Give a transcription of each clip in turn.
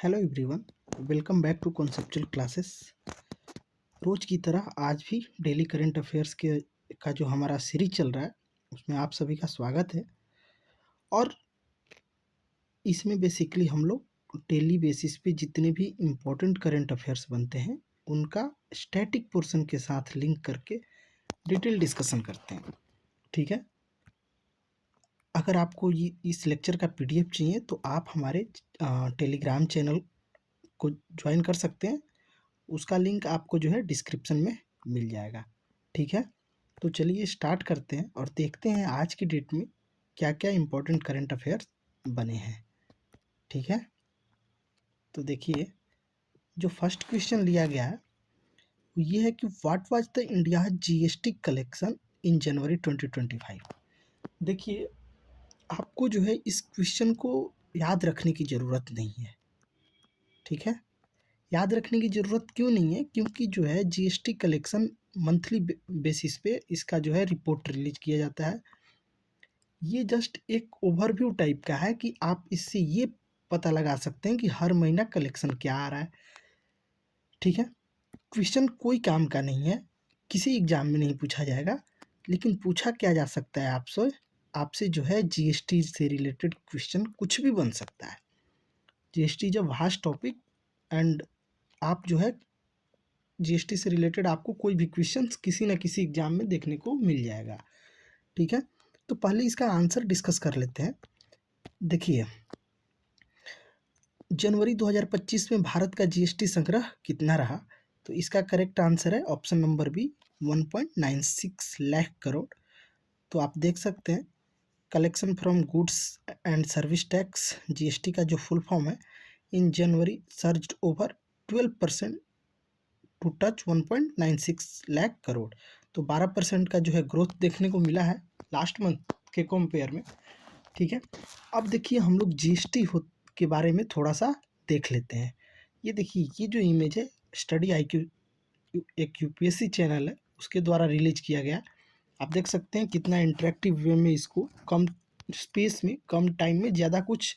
Hello everyone, welcome back to conceptual classes. रोज की तरह आज भी डेली करंट अफेयर्स के का जो हमारा सीरीज चल रहा है उसमें आप सभी का स्वागत है। और इसमें बेसिकली हम लोग डेली बेसिस पे जितने भी इम्पोर्टेंट करंट अफेयर्स बनते हैं उनका स्टैटिक पोर्शन के साथ लिंक करके डिटेल डिस्कशन करते हैं। ठीक है, अगर आपको ये इस लेक्चर का पीडीएफ चाहिए तो आप हमारे टेलीग्राम चैनल को ज्वाइन कर सकते हैं। उसका लिंक आपको जो है डिस्क्रिप्शन में मिल जाएगा। ठीक है, तो चलिए स्टार्ट करते हैं और देखते हैं आज की डेट में क्या क्या इम्पोर्टेंट करंट अफेयर्स बने हैं। ठीक है, तो देखिए जो फर्स्ट क्वेश्चन लिया गया है वो ये है कि what was the India GST collection in January 2025। देखिए आपको जो है इस क्वेश्चन को याद रखने की ज़रूरत नहीं है। ठीक है, याद रखने की ज़रूरत क्यों नहीं है, क्योंकि जो है जीएसटी कलेक्शन मंथली बेसिस पे इसका जो है रिपोर्ट रिलीज किया जाता है। ये जस्ट एक ओवरव्यू टाइप का है कि आप इससे ये पता लगा सकते हैं कि हर महीना कलेक्शन क्या आ रहा है। ठीक है, क्वेश्चन कोई काम का नहीं है, किसी एग्जाम में नहीं पूछा जाएगा, लेकिन पूछा क्या जा सकता है आपसे आपसे जो है जीएसटी से रिलेटेड क्वेश्चन कुछ भी बन सकता है। जीएसटी जब वास्ट टॉपिक एंड आप जो है जीएसटी से रिलेटेड आपको कोई भी क्वेश्चन किसी न किसी एग्जाम में देखने को मिल जाएगा। ठीक है, तो पहले इसका आंसर डिस्कस कर लेते हैं। देखिए जनवरी 2025 में भारत का जीएसटी संग्रह कितना रहा, तो इसका करेक्ट आंसर है option number B 1.96 lakh crore. तो आप देख सकते हैं collection from goods and service tax GST का जो फुल फॉर्म है in January surged over 12% to touch 1.96 lakh crore. तो 12% का जो है ग्रोथ देखने को मिला है लास्ट मंथ के कंपेयर में। ठीक है, अब देखिए हम लोग जीएसटी के बारे में थोड़ा सा देख लेते हैं। ये देखिए ये जो इमेज है स्टडी आईक्यू एक यूपीएससी चैनल है उसके द्वारा रिलीज किया गया। आप देख सकते हैं कितना इंटरेक्टिव वे में इसको कम स्पेस में कम टाइम में ज़्यादा कुछ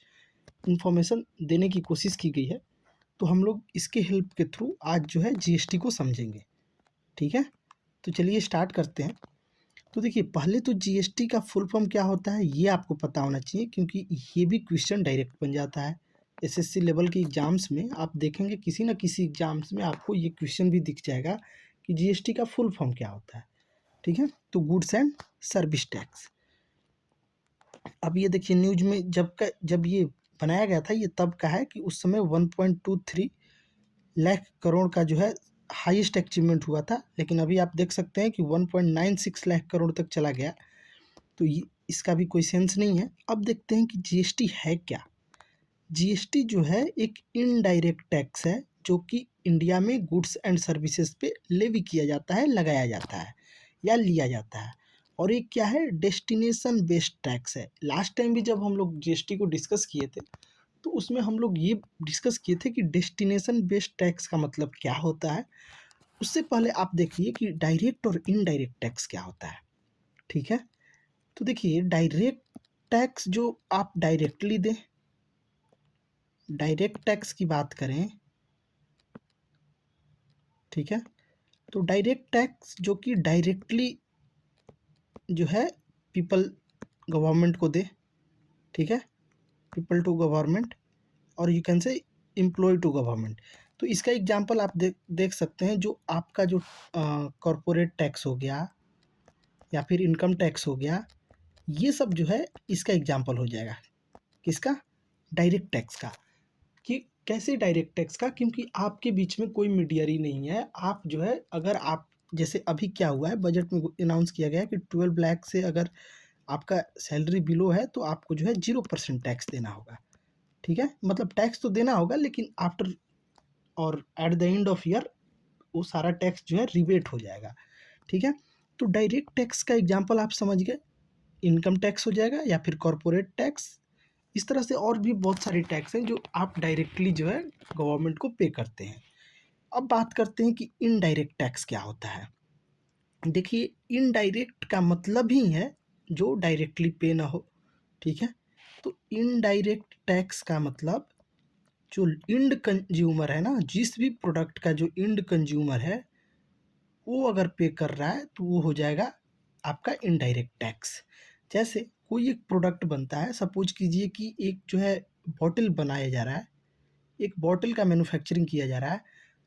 इन्फॉर्मेशन देने की कोशिश की गई है। तो हम लोग इसके हेल्प के थ्रू आज जो है जीएसटी को समझेंगे। ठीक है, तो चलिए स्टार्ट करते हैं। तो देखिए पहले तो जीएसटी का फुल फॉर्म क्या होता है ये आपको पता होना चाहिए, क्योंकि ये भी क्वेश्चन डायरेक्ट बन जाता है। एसएससी लेवल के एग्जाम्स में आप देखेंगे किसी न किसी एग्जाम्स में आपको ये क्वेश्चन भी दिख जाएगा कि जीएसटी का फुल फॉर्म क्या होता है। ठीक है, तो गुड्स एंड सर्विस टैक्स। अब ये देखिए न्यूज में जब ये बनाया गया था ये तब का है कि उस समय 1.23 लाख करोड़ का जो है हाईएस्ट अचीवमेंट हुआ था, लेकिन अभी आप देख सकते हैं कि 1.96 लाख करोड़ तक चला गया। तो ये इसका भी कोई सेंस नहीं है। अब देखते हैं कि जीएसटी है क्या। जीएसटी जो है एक इनडायरेक्ट टैक्स है जो कि इंडिया में गुड्स एंड सर्विसेज पे लेवी किया जाता है, लगाया जाता है या लिया जाता है। और एक क्या है, डेस्टिनेशन बेस्ड टैक्स है। लास्ट टाइम भी जब हम लोग जीएसटी को डिस्कस किए थे तो उसमें हम लोग ये डिस्कस किए थे कि डेस्टिनेशन बेस्ड टैक्स का मतलब क्या होता है। उससे पहले आप देखिए कि डायरेक्ट और इनडायरेक्ट टैक्स क्या होता है। ठीक है, तो देखिए डायरेक्ट टैक्स जो आप डायरेक्टली दें, डायरेक्ट टैक्स की बात करें, ठीक है, तो डायरेक्ट टैक्स जो कि डायरेक्टली जो है पीपल गवर्नमेंट को दे। ठीक है, पीपल टू गवर्नमेंट और you can say employ to government. तो इसका एग्जांपल आप देख सकते हैं, जो आपका जो कॉरपोरेट टैक्स हो गया या फिर इनकम टैक्स हो गया, ये सब जो है इसका एग्जांपल हो जाएगा। किसका? डायरेक्ट टैक्स का। कि कैसे डायरेक्ट टैक्स का, क्योंकि आपके बीच में कोई मीडियरी नहीं है। आप जो है अगर आप जैसे अभी क्या हुआ है बजट में अनाउंस किया गया है कि 12 लाख से अगर आपका सैलरी बिलो है तो आपको जो है 0% टैक्स देना होगा। ठीक है, मतलब टैक्स तो देना होगा लेकिन आफ्टर और at the end of year वो सारा टैक्स जो है रिबेट हो जाएगा। ठीक है, तो डायरेक्ट टैक्स का एग्जांपल आप समझ गए, इनकम टैक्स हो जाएगा या फिर कॉरपोरेट टैक्स। इस तरह से और भी बहुत सारे टैक्स हैं जो आप डायरेक्टली जो है गवर्नमेंट को पे करते हैं। अब बात करते हैं कि इनडायरेक्ट टैक्स क्या होता है। देखिए इनडायरेक्ट का मतलब ही है जो डायरेक्टली पे ना हो। ठीक है, तो इनडायरेक्ट टैक्स का मतलब जो इंड कंज्यूमर है ना, जिस भी प्रोडक्ट का जो इंड कंज्यूमर है वो अगर पे कर रहा है तो वो हो जाएगा आपका इनडायरेक्ट टैक्स। जैसे कोई एक प्रोडक्ट बनता है, सपोज कीजिए कि एक जो है बॉटल बनाया जा रहा है, एक बॉटल का मैन्युफैक्चरिंग किया जा रहा है,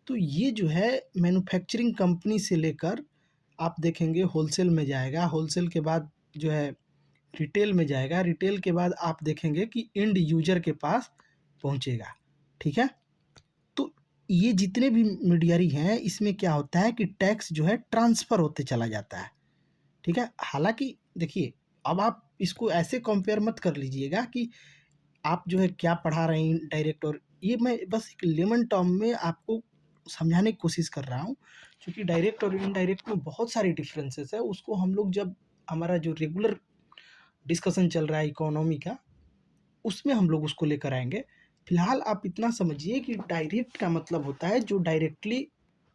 तो ये जो है मैन्युफैक्चरिंग कंपनी से लेकर आप देखेंगे होलसेल में जाएगा, होलसेल के बाद जो है रिटेल में जाएगा, रिटेल के बाद आप देखेंगे कि एंड यूजर के पास पहुंचेगा। ठीक है, तो ये जितने भी मीडियरी हैं इसमें क्या होता है कि टैक्स जो है ट्रांसफ़र होते चला जाता है। ठीक है, हालांकि देखिए, अब आप इसको ऐसे कंपेयर मत कर लीजिएगा कि आप जो है क्या पढ़ा रहे हैं डायरेक्ट, और ये मैं बस एक लेमन टर्म में आपको समझाने की कोशिश कर रहा हूँ, क्योंकि डायरेक्ट और इनडायरेक्ट में बहुत सारी डिफरेंसेस है। उसको हम लोग जब हमारा जो रेगुलर डिस्कशन चल रहा है इकोनॉमी का, उसमें हम लोग उसको लेकर आएंगे। फिलहाल आप इतना समझिए कि डायरेक्ट का मतलब होता है जो डायरेक्टली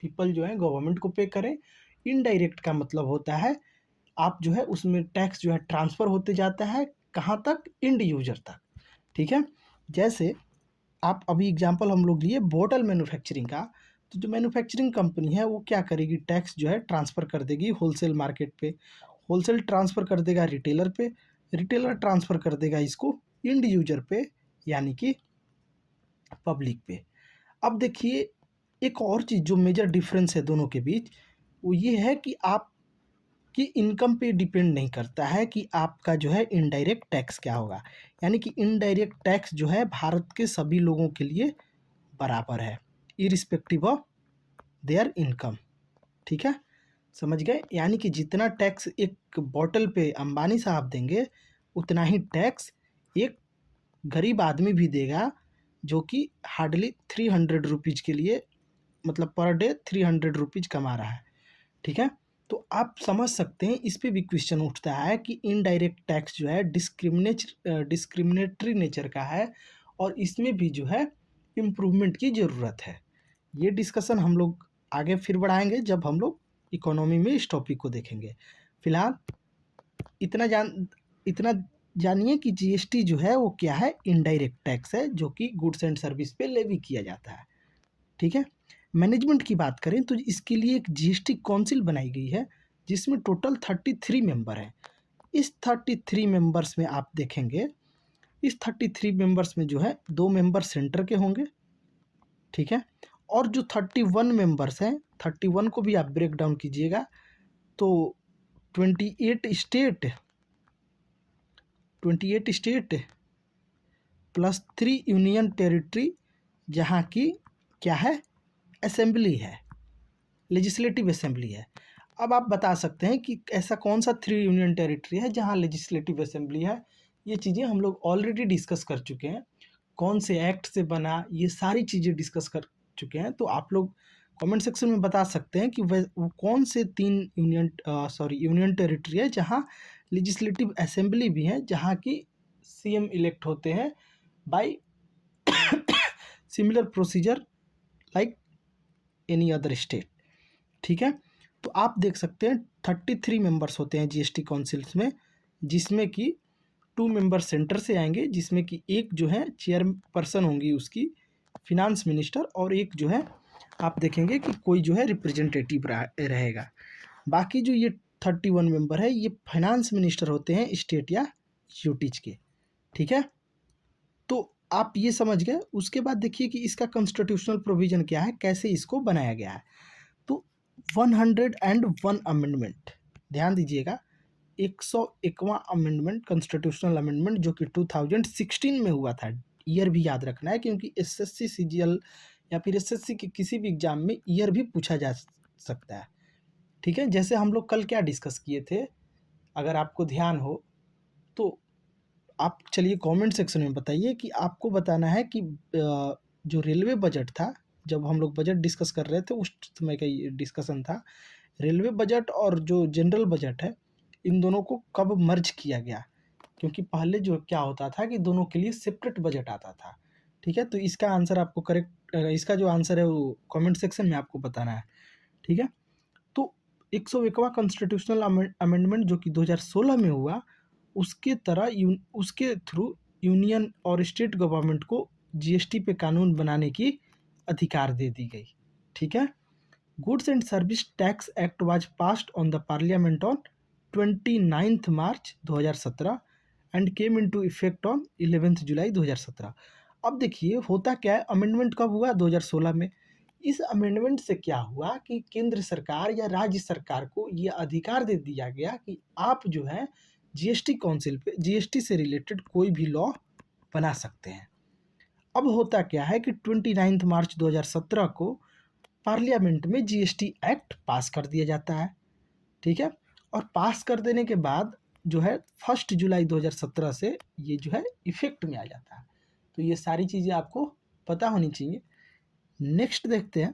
पीपल जो है गवर्नमेंट को पे करें। इनडायरेक्ट का मतलब होता है आप जो है उसमें टैक्स जो है ट्रांसफ़र होते जाता है, कहाँ तक? एंड यूजर तक। ठीक है, जैसे आप अभी एग्जांपल हम लोग लिए बॉटल मैन्युफैक्चरिंग का, तो जो मैन्युफैक्चरिंग कंपनी है वो क्या करेगी? टैक्स जो है ट्रांसफ़र कर देगी होलसेल मार्केट पे, होलसेल ट्रांसफ़र कर देगा रिटेलर पे, रिटेलर ट्रांसफ़र कर देगा इसको एंड यूजर पे, यानी कि पब्लिक पे। अब देखिए, एक और चीज़ जो मेजर डिफरेंस है दोनों के बीच, वो ये है कि आपकी इनकम पे डिपेंड नहीं करता है कि आपका जो है इनडायरेक्ट टैक्स क्या होगा। यानी कि इनडायरेक्ट टैक्स जो है भारत के सभी लोगों के लिए बराबर है, इरिस्पेक्टिव ऑफ देयर इनकम। ठीक है, समझ गए? यानी कि जितना टैक्स एक बॉटल पे अंबानी साहब देंगे, उतना ही टैक्स एक गरीब आदमी भी देगा, जो कि हार्डली 300 रुपीज़ के लिए, मतलब पर डे 300 रुपीज़ कमा रहा है। ठीक है, तो आप समझ सकते हैं इस पे भी क्वेश्चन उठता है कि इनडायरेक्ट टैक्स जो है डिस्क्रिमिनेटरी नेचर का है, और इसमें भी जो है इम्प्रूवमेंट की ज़रूरत है। ये डिस्कशन हम लोग आगे फिर बढ़ाएंगे जब हम लोग इकोनॉमी में इस टॉपिक को देखेंगे। फिलहाल इतना जानिए कि जीएसटी जो है वो क्या है? इनडायरेक्ट टैक्स है, जो कि गुड्स एंड सर्विस पे लेवी किया जाता है। ठीक है, मैनेजमेंट की बात करें तो इसके लिए एक जीएसटी काउंसिल बनाई गई है, जिसमें टोटल 33 मेंबर हैं। इस 33 मेंबर्स में आप देखेंगे, इस 33 मेंबर्स में जो है 2 मेंबर सेंटर के होंगे। ठीक है, और जो 31 मेंबर्स हैं, 31 को भी आप ब्रेक डाउन कीजिएगा तो 28 state 28 state plus 3 union territory, जहाँ की क्या है? असेंबली है, लेजिस्लेटिव असेंबली है। अब आप बता सकते हैं कि ऐसा कौन सा 3 यूनियन टेरिटरी है जहाँ लेजिस्लेटिव असेंबली है? ये चीज़ें हम लोग ऑलरेडी डिस्कस कर चुके हैं, कौन से एक्ट से बना, ये सारी चीज़ें डिस्कस कर चुके हैं। तो आप लोग कमेंट सेक्शन में बता सकते हैं कि वो कौन से 3 यूनियन टेरिटरी है जहाँ लेजिस्लेटिव असेंबली भी है, जहाँ की सीएम इलेक्ट होते हैं by similar procedure like any other state. ठीक है, तो आप देख सकते हैं 33 मेंबर्स होते हैं जीएसटी काउंसिल्स में, जिसमें कि 2 मेंबर सेंटर से आएंगे, जिसमें कि एक जो है चेयरपर्सन होंगी उसकी फिनांस मिनिस्टर, और एक जो है आप देखेंगे कि कोई जो है रिप्रेजेंटेटिव रहेगा। बाकी जो ये 31 मेंबर है ये फाइनेंस मिनिस्टर होते हैं स्टेट या यूटीज के। ठीक है, तो आप ये समझ गए। उसके बाद देखिए कि इसका कॉन्स्टिट्यूशनल प्रोविजन क्या है, कैसे इसको बनाया गया है। तो 101 अमेंडमेंट, ध्यान दीजिएगा, 101वां अमेंडमेंट, कॉन्स्टिट्यूशनल अमेंडमेंट, जो कि 2016 में हुआ था। ईयर भी याद रखना है, क्योंकि एसएससी सीजीएल या फिर एसएससी के किसी भी एग्जाम में ईयर भी पूछा जा सकता है। ठीक है, जैसे हम लोग कल क्या डिस्कस किए थे, अगर आपको ध्यान हो तो आप चलिए कमेंट सेक्शन में बताइए कि आपको बताना है कि जो रेलवे बजट था, जब हम लोग बजट डिस्कस कर रहे थे उस समय का ये डिस्कशन था, रेलवे बजट और जो जनरल बजट है, इन दोनों को कब मर्ज किया गया? क्योंकि पहले जो क्या होता था कि दोनों के लिए सेपरेट बजट आता था। ठीक है, तो इसका आंसर आपको इसका जो आंसर है वो कमेंट सेक्शन में आपको बताना है। ठीक है, तो 101वां कॉन्स्टिट्यूशनल अमेंडमेंट जो कि 2016 में हुआ, उसके थ्रू यूनियन और स्टेट गवर्नमेंट को जीएसटी पे कानून बनाने की अधिकार दे दी गई। ठीक है। Goods and service tax act was passed on the parliament on 29 March 2017 and came into effect on 11 जुलाई 2017। अब देखिए होता क्या है, अमेंडमेंट कब हुआ? 2016 में। इस अमेंडमेंट से क्या हुआ कि केंद्र सरकार या राज्य सरकार को ये अधिकार दे दिया गया कि आप जो है जीएसटी काउंसिल पे जीएसटी से रिलेटेड कोई भी लॉ बना सकते हैं। अब होता क्या है कि 29 मार्च 2017 को पार्लियामेंट में जीएसटी एक्ट पास कर दिया जाता है। ठीक है। और पास कर देने के बाद जो है 1 जुलाई 2017 से ये जो है इफेक्ट में आ जाता है। तो ये सारी चीज़ें आपको पता होनी चाहिए। नेक्स्ट देखते हैं।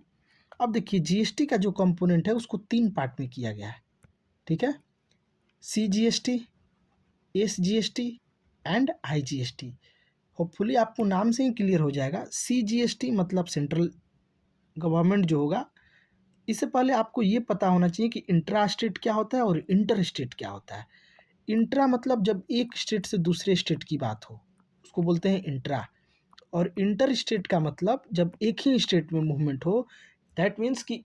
अब देखिए जीएसटी का जो कंपोनेंट है उसको 3 पार्ट में किया गया है। ठीक है। CGST, SGST and IGST. Hopefully आपको नाम से ही क्लियर हो जाएगा। सीजीएसटी मतलब सेंट्रल गवर्नमेंट जो होगा। इससे पहले आपको ये पता होना चाहिए कि इंट्रा स्टेट क्या होता है और इंटर स्टेट क्या होता है। इंट्रा मतलब जब एक स्टेट से दूसरे स्टेट की बात हो उसको बोलते हैं इंट्रा। और इंटर स्टेट का मतलब जब एक ही स्टेट में मूवमेंट हो, दैट मीन्स कि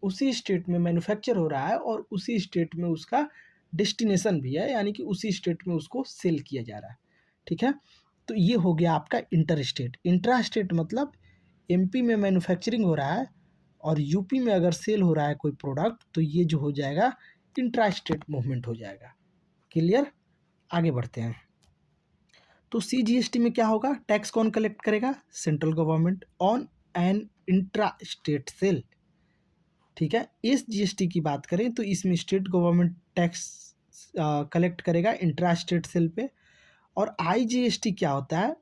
उसी स्टेट में मैन्युफैक्चर हो रहा है और उसी स्टेट में उसका डेस्टिनेशन भी है, यानी कि उसी स्टेट में उसको सेल किया जा रहा है। ठीक है। तो ये हो गया आपका इंटर स्टेट। इंट्रा स्टेट मतलब एमपी में मैन्युफैक्चरिंग हो रहा है और यूपी में अगर सेल हो रहा है कोई प्रोडक्ट तो ये जो हो जाएगा इंट्रा स्टेट मूवमेंट हो जाएगा। क्लियर? आगे बढ़ते हैं। तो सीजीएसटी में क्या होगा? टैक्स कौन कलेक्ट करेगा? Central government on an intra state sale. ठीक है। एसजीएसटी की बात करें तो इसमें स्टेट गवर्नमेंट टैक्स कलेक्ट करेगा इंट्रा स्टेट सेल पे। और आईजीएसटी क्या होता है?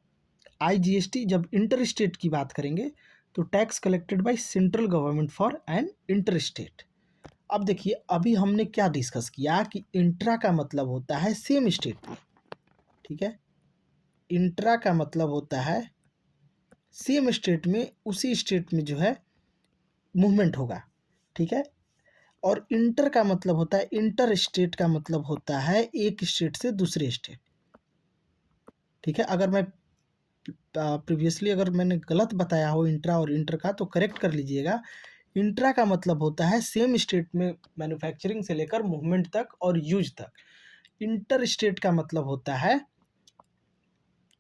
आईजीएसटी जब इंटर स्टेट की बात करेंगे तो tax collected by central government for an inter state. अब देखिए अभी हमने क्या डिस्कस किया कि इंट्रा का मतलब होता है सेम स्टेट में। ठीक है। इंट्रा का मतलब होता है सेम स्टेट में, उसी स्टेट में जो है मूवमेंट होगा। ठीक है। और इंटर का मतलब होता है, इंटर स्टेट का मतलब होता है एक स्टेट से दूसरे स्टेट। ठीक है। अगर मैं प्रीवियसली अगर मैंने गलत बताया हो इंट्रा और इंटर का तो करेक्ट कर लीजिएगा। इंट्रा का मतलब होता है सेम स्टेट में मैन्युफैक्चरिंग से लेकर मूवमेंट तक और यूज तक। इंटर स्टेट का मतलब होता है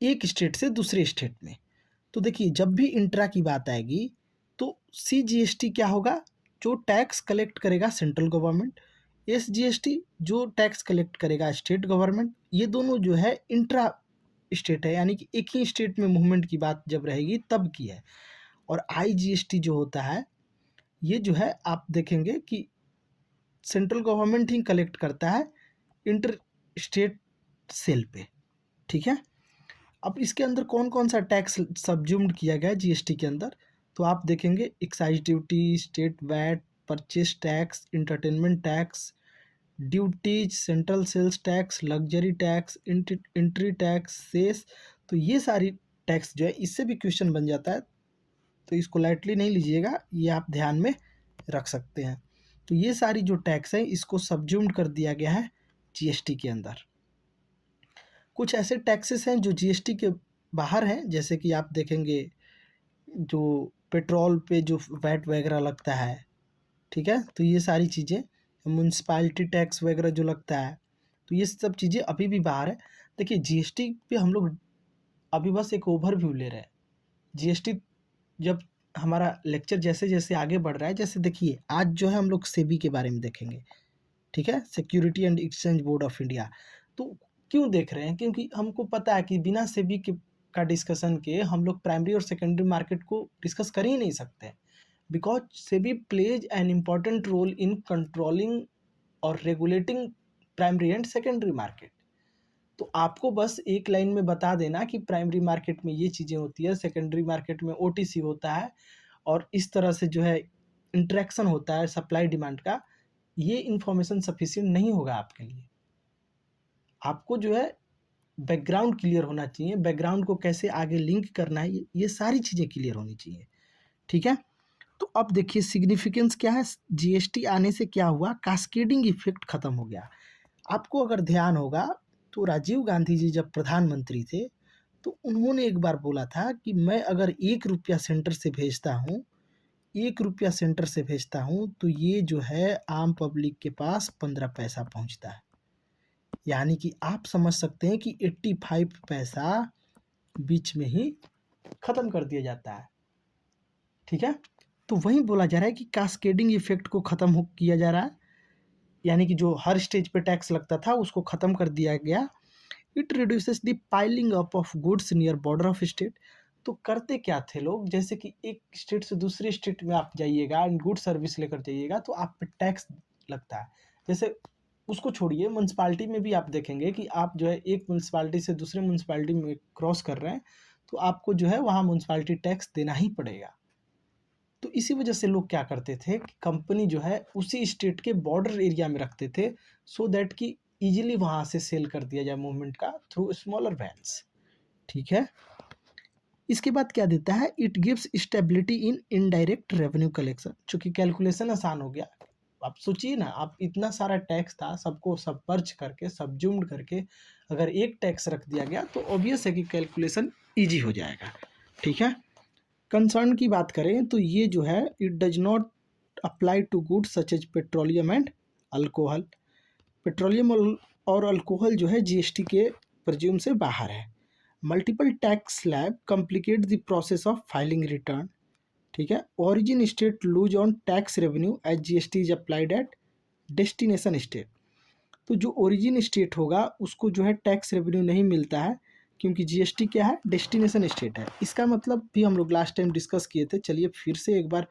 एक स्टेट से दूसरे स्टेट में। तो देखिए जब भी इंट्रा की बात आएगी तो सीजीएसटी क्या होगा? जो टैक्स कलेक्ट करेगा सेंट्रल गवर्नमेंट। एसजीएसटी जो टैक्स कलेक्ट करेगा स्टेट गवर्नमेंट। ये दोनों जो है इंट्रा स्टेट है, यानी कि एक ही स्टेट में मूवमेंट की बात जब रहेगी तब की है। और आईजीएसटी जो होता है ये जो है आप देखेंगे कि सेंट्रल गवर्नमेंट ही कलेक्ट करता है इंटर स्टेट सेल पे। ठीक है। अब इसके अंदर कौन कौन सा टैक्स सब्ज्यूम्ड किया गया है जीएसटी के अंदर, तो आप देखेंगे excise duty, state VAT, purchase tax, entertainment tax, duties, central sales tax, luxury tax, entry tax, cess. तो ये सारी टैक्स जो है इससे भी क्वेश्चन बन जाता है, तो इसको लाइटली नहीं लीजिएगा, ये आप ध्यान में रख सकते हैं। तो ये सारी जो टैक्स है इसको सब्ज्यूम्ड कर दिया गया है जीएसटी के अंदर। कुछ ऐसे टैक्सेस हैं जो जीएसटी के बाहर हैं, जैसे कि आप देखेंगे जो पेट्रोल पे जो वैट वगैरह लगता है। ठीक है। तो ये सारी चीज़ें, म्यूनसिपैलिटी टैक्स वगैरह जो लगता है, तो ये सब चीज़ें अभी भी बाहर है। देखिए जीएसटी पे हम लोग अभी बस एक ओवरव्यू ले रहे हैं। जीएसटी जब हमारा लेक्चर जैसे जैसे आगे बढ़ रहा है, जैसे देखिए आज जो है हम लोग सेबी के बारे में देखेंगे। ठीक है। Security and exchange board of India. तो क्यों देख रहे हैं? क्योंकि हमको पता है कि बिना सेबी के का डिस्कशन के हम लोग प्राइमरी और सेकेंडरी मार्केट को डिस्कस कर ही नहीं सकते, because SEBI plays an important role in controlling और regulating primary and secondary market. तो आपको बस एक लाइन में बता देना कि प्राइमरी मार्केट में ये चीज़ें होती है, सेकेंडरी मार्केट में ओटीसी होता है और इस तरह से जो है इंटरेक्शन होता है सप्लाई डिमांड का, ये इन्फॉर्मेशन सफिशिएंट नहीं होगा आपके लिए। आपको जो है बैकग्राउंड क्लियर होना चाहिए, बैकग्राउंड को कैसे आगे लिंक करना है, ये सारी चीज़ें क्लियर होनी चाहिए। ठीक है। तो अब देखिए सिग्निफिकेंस क्या है, जीएसटी आने से क्या हुआ, कास्केडिंग इफेक्ट खत्म हो गया। आपको अगर ध्यान होगा तो राजीव गांधी जी जब प्रधानमंत्री थे तो उन्होंने एक बार बोला था कि मैं अगर 1 रुपया सेंटर से भेजता हूँ, 1 रुपया सेंटर से भेजता हूँ, तो ये जो है आम पब्लिक के पास 15 पैसा पहुँचता है। यानी कि आप समझ सकते हैं कि 85 पैसा बीच में ही ख़त्म कर दिया जाता है। ठीक है? तो वही बोला जा रहा है कि कास्केडिंग इफ़ेक्ट को ख़त्म हो किया जा रहा है, यानी कि जो हर स्टेज पे टैक्स लगता था उसको ख़त्म कर दिया गया। It reduces the piling up of goods near border of state. तो करते क्या थे लोग, जैसे कि एक स्टेट से दूसरे स्टेट में आप जाइएगा एंड गुड सर्विस लेकर जाइएगा तो आप पे टैक्स लगता है। जैसे उसको छोड़िए, म्यूनसिपाल्टी में भी आप देखेंगे कि आप जो है एक म्यूनसिपाल्टी से दूसरे म्यूनसिपाल्टी में क्रॉस कर रहे हैं तो आपको जो है वहाँ म्यूनसिपाल्टी टैक्स देना ही पड़ेगा। तो इसी वजह से लोग क्या करते थे कि कंपनी जो है उसी स्टेट के बॉर्डर एरिया में रखते थे, सो दैट कि इजीली वहाँ से सेल कर दिया जाए मूवमेंट का थ्रू स्मॉलर वैन्स। ठीक है? इसके बाद क्या देता है, it gives stability in indirect revenue collection. चूंकि कैलकुलेशन आसान हो गया, आप सोचिए ना, आप इतना सारा टैक्स था, सबको सब पर्च करके सबज्यूम्ड करके अगर एक टैक्स रख दिया गया तो ऑब्वियस है कि कैलकुलेशन ईजी हो जाएगा। ठीक है? कंसर्न की बात करें तो ये जो है it does not apply to goods such as petroleum and alcohol. Petroleum और अल्कोहल जो है जीएसटी के परज्यूम से बाहर है। Multiple tax slab complicate the process of filing return. ठीक है? Origin state lose on tax revenue as GST is applied at destination state. तो जो ओरिजिन स्टेट होगा उसको जो है टैक्स रेवेन्यू नहीं मिलता है, क्योंकि जीएसटी क्या है, डेस्टिनेशन स्टेट है। इसका मतलब भी हम लोग लास्ट टाइम डिस्कस किए थे, चलिए फिर से एक बार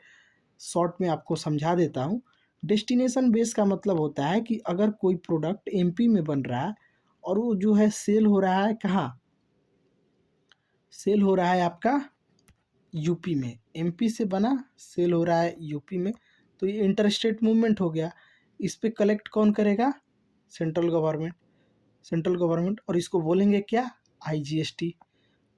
शॉर्ट में आपको समझा देता हूँ। डेस्टिनेशन बेस का मतलब होता है कि अगर कोई प्रोडक्ट एमपी में बन रहा है और वो जो है सेल हो रहा है कहाँ, सेल हो रहा है आपका यूपी में, एमपी से बना सेल हो रहा है यूपी में, तो ये इंटर स्टेट मूवमेंट हो गया। इस पे कलेक्ट कौन करेगा, सेंट्रल गवर्नमेंट, सेंट्रल गवर्नमेंट, और इसको बोलेंगे क्या, आईजीएसटी।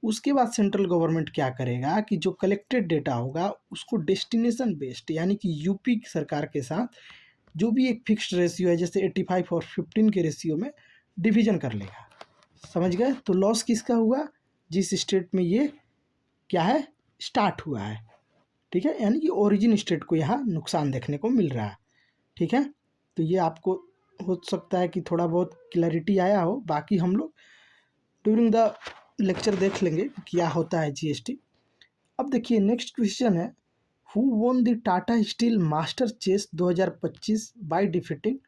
उसके बाद सेंट्रल गवर्नमेंट क्या करेगा कि जो कलेक्टेड डेटा होगा उसको डेस्टिनेशन बेस्ड, यानी कि यूपी सरकार के साथ जो भी एक फिक्स्ड रेशियो है, जैसे 85 और 15 के रेशियो में डिवीजन कर लेगा। समझ गए? तो लॉस किसका हुआ, जिस स्टेट में ये क्या है, स्टार्ट हुआ है। ठीक है? यानी कि ओरिजिन स्टेट को यहाँ नुकसान देखने को मिल रहा है। ठीक है? तो ये आपको हो सकता है कि थोड़ा बहुत क्लैरिटी आया हो, बाकी हम लोग ड्यूरिंग द लेक्चर देख लेंगे क्या होता है जीएसटी। अब देखिए नेक्स्ट क्वेश्चन है, who won the Tata steel master chess 2025 by defeating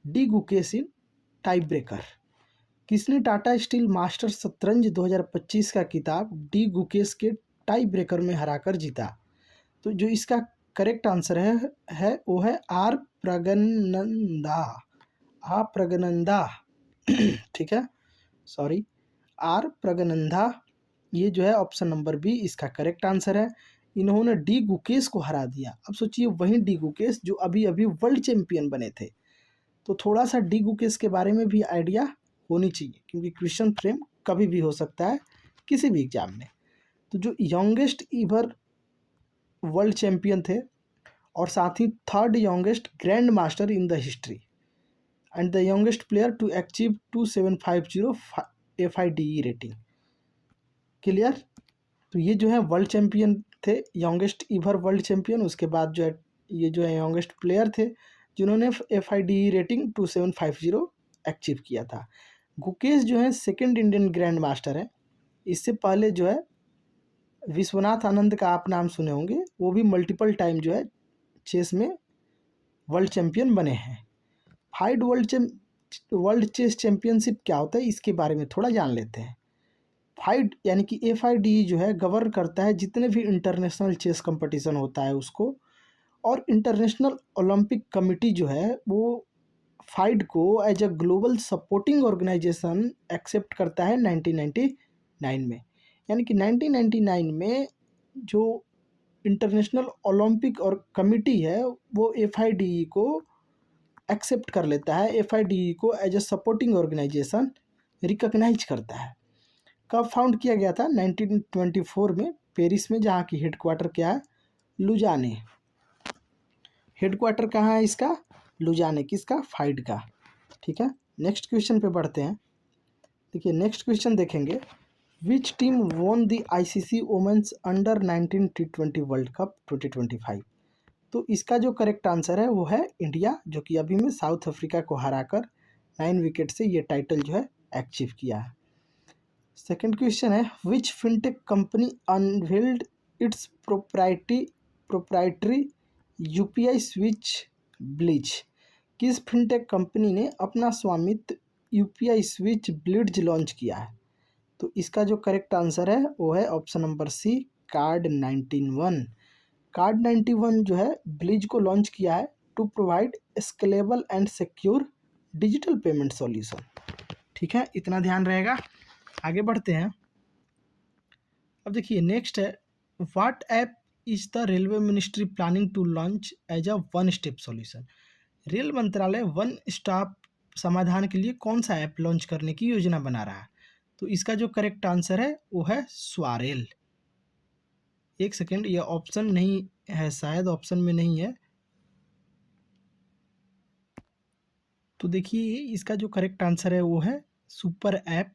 D Gukesh in tie breaker. किसने टाटा स्टील मास्टर शतरंज 2025 का खिताब डी गुकेश के टाई ब्रेकर में हराकर जीता? तो जो इसका करेक्ट आंसर है वो है आर प्रगनंदा, आ प्रगनंदा। ठीक है, सॉरी, आर प्रगनंदा, ये जो है ऑप्शन नंबर बी इसका करेक्ट आंसर है। इन्होंने डी गुकेश को हरा दिया। अब सोचिए वही डी गुकेश जो अभी अभी वर्ल्ड चैंपियन बने थे। तो थोड़ा सा डी गुकेश के बारे में भी आइडिया होनी चाहिए, क्योंकि क्वेश्चन फ्रेम कभी भी हो सकता है किसी भी एग्जाम में। तो जो यंगेस्ट ईवर वर्ल्ड चैंपियन थे और साथ ही third youngest grand master in the history and the youngest player to achieve 2750 FIDE rating. Clear? तो ये जो है वर्ल्ड चैंपियन थे, यंगेस्ट ईवर वर्ल्ड चैंपियन। उसके बाद जो है ये जो है यंगेस्ट प्लेयर थे जिन्होंने FIDE रेटिंग 2750 अचीव किया था। गुकेश जो है सेकंड इंडियन ग्रैंड मास्टर है। इससे पहले जो है विश्वनाथ आनंद का आप नाम सुने होंगे, वो भी मल्टीपल टाइम जो है चेस में वर्ल्ड चैंपियन बने हैं। फाइड वर्ल्ड चेस चैंपियनशिप क्या होता है इसके बारे में थोड़ा जान लेते हैं। फाइड यानी कि FIDE जो है गवर्न करता है जितने भी इंटरनेशनल चेस कंपटीशन होता है उसको, और इंटरनेशनल ओलंपिक कमिटी जो है वो फाइड को as a global supporting organisation accept करता है 1999 में। यानी कि 1999 में जो इंटरनेशनल ओलंपिक और कमिटी है वो FIDE को एक्सेप्ट कर लेता है, FIDE को as a supporting organisation recognise करता है। कब फाउंड किया गया था? 1924 में पेरिस में, जहाँ की हेडक्वार्टर क्या है, लुजाने। हेडक्वार्टर कहाँ है इसका? लुजाने। किसका? फाइड का। ठीक है, नेक्स्ट क्वेश्चन पे बढ़ते हैं। देखिए नेक्स्ट क्वेश्चन देखेंगे, which team won the ICC women's under 19 T20 world cup 2025? तो इसका जो करेक्ट आंसर है वो है इंडिया, जो कि अभी में साउथ अफ्रीका को हराकर 9 विकेट से ये टाइटल जो है अचीव किया है। सेकंड क्वेश्चन है, which fintech company unveiled its proprietary UPI switch Blitz? किस फिनटेक कंपनी ने अपना स्वामित्व यूपीआई स्विच ब्लिड्ज लॉन्च किया है? तो इसका जो करेक्ट आंसर है वो है option number C, card 91। Card 91 जो है ब्लिज को लॉन्च किया है to provide scalable and secure digital payment solution. ठीक है, इतना ध्यान रहेगा। आगे बढ़ते हैं। अब देखिए नेक्स्ट है, what app is the railway ministry planning to launch as a one step solution? Rail मंत्रालय वन स्टॉप समाधान के लिए कौन सा ऐप लॉन्च करने की योजना बना रहा है? तो इसका जो करेक्ट आंसर है वो है स्वारेल। एक सेकेंड, ये ऑप्शन नहीं है, शायद ऑप्शन में नहीं है। तो देखिए इसका जो करेक्ट आंसर है वो है सुपर ऐप।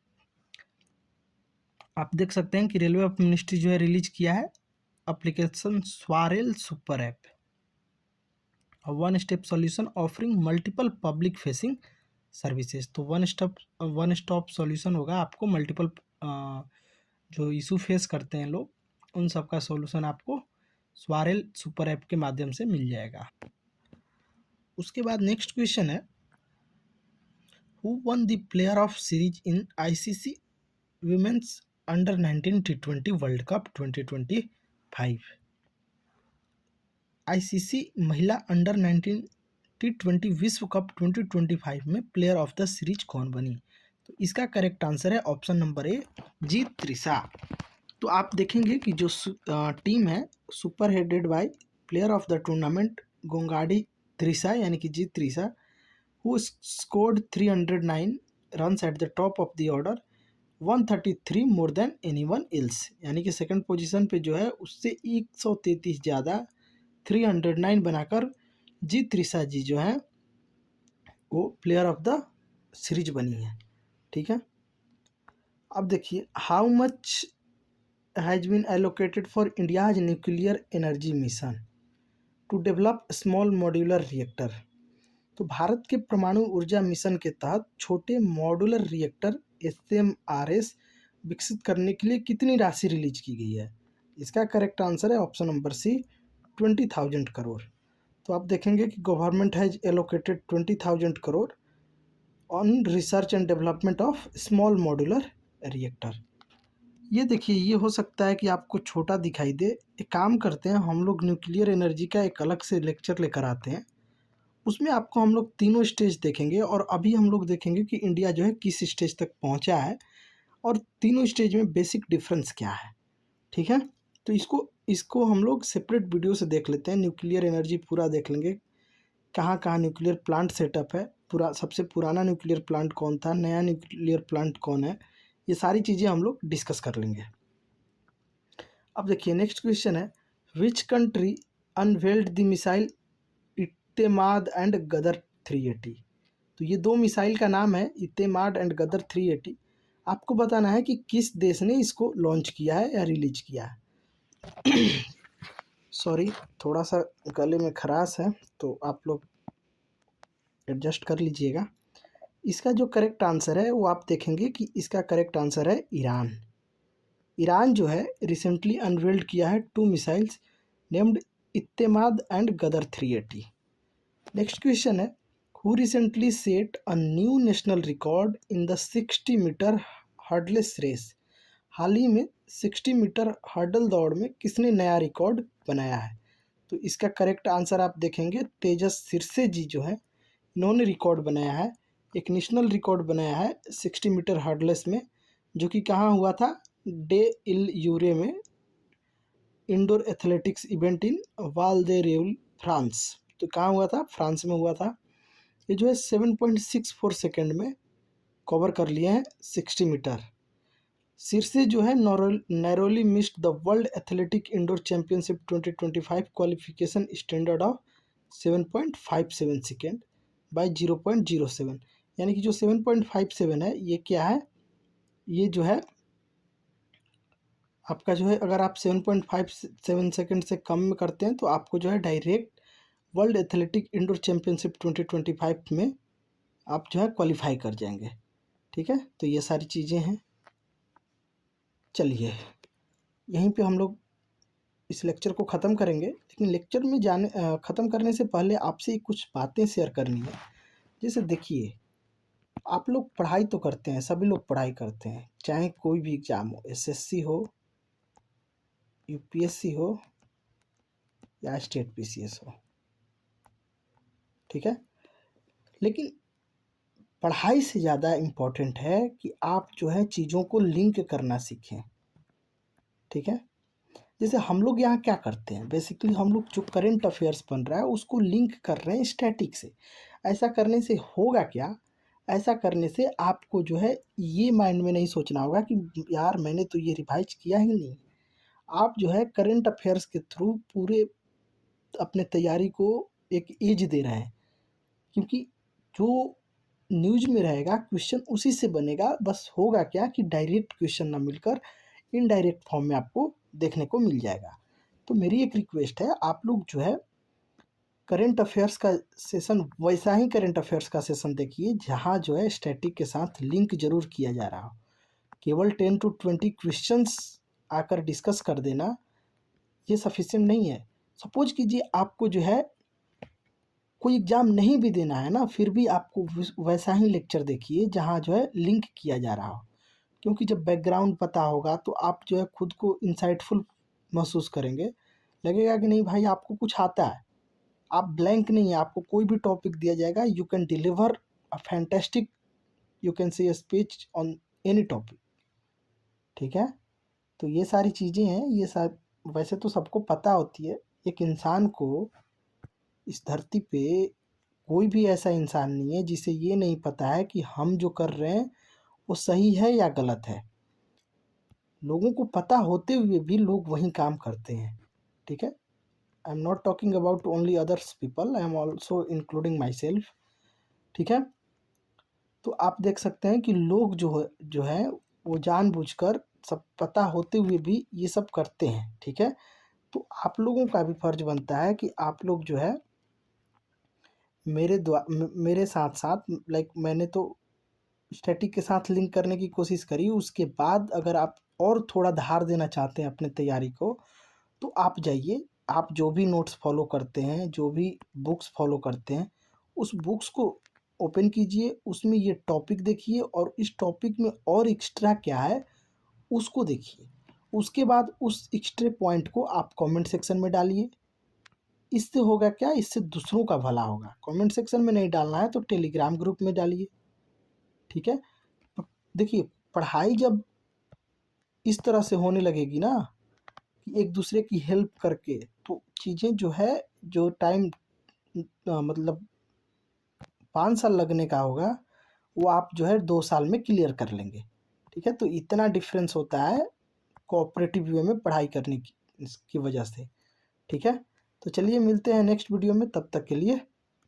आप देख सकते हैं कि रेलवे मिनिस्ट्री जो है रिलीज किया है application SwaRail super app, one step solution offering multiple public facing services. तो वन स्टॉप सॉल्यूशन होगा, आपको मल्टीपल जो इशू फेस करते हैं लोग, उन सब का सॉल्यूशन आपको स्वारेल सुपर ऐप के माध्यम से मिल जाएगा। उसके बाद नेक्स्ट क्वेश्चन है, who one the player of series in ICC women's under 19 T20 world cup 2025? ICC महिला अंडर 19 T20 विश्व कप 2025 में प्लेयर ऑफ द सीरीज कौन बनी? तो इसका करेक्ट आंसर है ऑप्शन नंबर ए, जीत त्रिशा। तो आप देखेंगे कि जो टीम है spearheaded by player of the tournament Gongadi Trisha यानी कि जीत Trisha, who scored 309 runs at the top of the order, 133 more than anyone else. यानी कि सेकंड पोजीशन पे जो है उससे 133 ज़्यादा 309 बनाकर जीत त्रिशा जी जो है वो प्लेयर ऑफ द सीरीज बनी है। ठीक है, अब देखिए, how much has been allocated for India's nuclear energy mission to develop small modular reactor? तो भारत के परमाणु ऊर्जा मिशन के तहत छोटे मॉड्यूलर रिएक्टर SMRS विकसित करने के लिए कितनी राशि रिलीज की गई है? इसका करेक्ट आंसर है ऑप्शन नंबर सी, 20,000 करोड़। तो आप देखेंगे कि government has allocated 20,000 crore on research and development of small modular reactor. ये देखिए, ये हो सकता है कि आपको छोटा दिखाई दे। एक काम करते हैं, हम लोग न्यूक्लियर एनर्जी का एक अलग से लेक्चर लेकर आते हैं, उसमें आपको हम लोग तीनों स्टेज देखेंगे और अभी हम लोग देखेंगे कि इंडिया जो है किस स्टेज तक पहुंचा है और तीनों स्टेज में बेसिक डिफरेंस क्या है। ठीक है, तो इसको इसको हम लोग सेपरेट वीडियो से देख लेते हैं। न्यूक्लियर एनर्जी पूरा देख लेंगे, कहाँ कहाँ न्यूक्लियर प्लांट सेटअप है, पूरा सबसे पुराना न्यूक्लियर प्लांट कौन था, नया न्यूक्लियर प्लांट कौन है, ये सारी चीज़ें हम लोग डिस्कस कर लेंगे। अब देखिए नेक्स्ट क्वेश्चन है, which country unveiled the missile Etemad and Ghadr 380? तो ये दो मिसाइल का नाम है, इत्तेमाद एंड गदर 380। आपको बताना है कि किस देश ने इसको लॉन्च किया है या रिलीज किया है। सॉरी, थोड़ा सा गले में खराश है तो आप लोग एडजस्ट कर लीजिएगा। इसका जो करेक्ट आंसर है वो आप देखेंगे कि इसका करेक्ट आंसर है ईरान। ईरान जो है रिसेंटली अनवेल्ड किया है two missiles named Etemad and Ghadr 380। Next question है, who recently set a new national record in the 60 metre hurdles race? हाल ही में 60 मीटर हर्डल दौड़ में किसने नया रिकॉर्ड बनाया है? तो इसका करेक्ट आंसर आप देखेंगे तेजस सिरसे जी जो है, इन्होंने रिकॉर्ड बनाया है, एक नेशनल रिकॉर्ड बनाया है 60 मीटर हर्डलेस में, जो कि कहाँ हुआ था, डे इल यूरे में, इंडोर एथलेटिक्स इवेंट इन वाल दे रेउल फ्रांस। तो कहाँ हुआ था, फ्रांस में हुआ था। ये जो है 7.64 सेकेंड में कवर कर लिए हैं 60 मीटर। सिरसे जो है narrowly missed the world athletic indoor championship 2025 qualification standard of 7.57 second by 0.07। यानी कि जो 7.57 है ये क्या है, ये जो है आपका जो है अगर आप 7.57 सेकंड से कम में करते हैं तो आपको जो है direct world athletic indoor championship 2025 में आप जो है क्वालिफाई कर जाएंगे। ठीक है, तो ये सारी चीज़ें हैं। चलिए यहीं पे हम लोग इस लेक्चर को ख़त्म करेंगे, लेकिन लेक्चर में ख़त्म करने से पहले आपसे कुछ बातें शेयर करनी है। जैसे देखिए, आप लोग पढ़ाई तो करते हैं, सभी लोग पढ़ाई करते हैं, चाहे कोई भी एग्ज़ाम हो, एसएससी हो, यूपीएससी हो या स्टेट पीसीएस हो। ठीक है, लेकिन पढ़ाई से ज़्यादा इम्पोर्टेंट है कि आप जो है चीज़ों को लिंक करना सीखें। ठीक है, जैसे हम लोग यहाँ क्या करते हैं, बेसिकली हम लोग जो करंट अफेयर्स बन रहा है उसको लिंक कर रहे हैं स्टैटिक से। ऐसा करने से होगा क्या, ऐसा करने से आपको जो है ये माइंड में नहीं सोचना होगा कि यार मैंने तो ये रिवाइज किया ही नहीं। आप जो है करंट अफेयर्स के थ्रू पूरे अपने तैयारी को एक एज दे रहे हैं, क्योंकि जो न्यूज में रहेगा क्वेश्चन उसी से बनेगा। बस होगा क्या कि डायरेक्ट क्वेश्चन ना मिलकर इनडायरेक्ट फॉर्म में आपको देखने को मिल जाएगा। तो मेरी एक रिक्वेस्ट है, आप लोग जो है करंट अफेयर्स का सेशन, वैसा ही करंट अफेयर्स का सेशन देखिए जहाँ जो है स्टैटिक के साथ लिंक जरूर किया जा रहा हो। केवल 10 to 20 क्वेश्चंस आकर डिस्कस कर देना ये सफिशिएंट नहीं है। सपोज कीजिए आपको जो है कोई एग्ज़ाम नहीं भी देना है ना, फिर भी आपको वैसा ही लेक्चर देखिए जहाँ जो है लिंक किया जा रहा हो। क्योंकि जब बैकग्राउंड पता होगा तो आप जो है खुद को इंसाइटफुल महसूस करेंगे। लगेगा कि नहीं भाई आपको कुछ आता है, आप ब्लैंक नहीं है, आपको कोई भी टॉपिक दिया जाएगा, you can deliver a fantastic, you can से स्पीच ऑन एनी टॉपिक। ठीक है, तो ये सारी चीज़ें हैं, ये वैसे तो सबको पता होती है। एक इंसान को इस धरती पे कोई भी ऐसा इंसान नहीं है जिसे ये नहीं पता है कि हम जो कर रहे हैं वो सही है या गलत है। लोगों को पता होते हुए भी लोग वही काम करते हैं। ठीक है, I am not talking about only others people, I am also including my self. ठीक है, तो आप देख सकते हैं कि लोग जो है वो जानबूझकर सब पता होते हुए भी ये सब करते हैं। ठीक है, तो आप लोगों का भी फर्ज बनता है कि आप लोग जो है मेरे साथ साथ, लाइक मैंने तो स्टैटिक के साथ लिंक करने की कोशिश करी, उसके बाद अगर आप और थोड़ा धार देना चाहते हैं अपने तैयारी को तो आप जाइए, आप जो भी नोट्स फॉलो करते हैं, जो भी बुक्स फॉलो करते हैं, उस बुक्स को ओपन कीजिए, उसमें ये टॉपिक देखिए और इस टॉपिक में और एक्स्ट्रा क्या है उसको देखिए। उसके बाद उस एक्स्ट्रा पॉइंट को आप कमेंट सेक्शन में डालिए। इससे होगा क्या, इससे दूसरों का भला होगा। कमेंट सेक्शन में नहीं डालना है तो टेलीग्राम ग्रुप में डालिए। ठीक है, देखिए पढ़ाई जब इस तरह से होने लगेगी ना कि एक दूसरे की हेल्प करके, तो चीज़ें जो है, जो टाइम मतलब 5 साल लगने का होगा वो आप जो है 2 साल में क्लियर कर लेंगे। ठीक है, तो इतना डिफरेंस होता है कोऑपरेटिव वे में पढ़ाई करने की इसकी वजह से। ठीक है, तो चलिए मिलते हैं नेक्स्ट वीडियो में, तब तक के लिए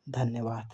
धन्यवाद।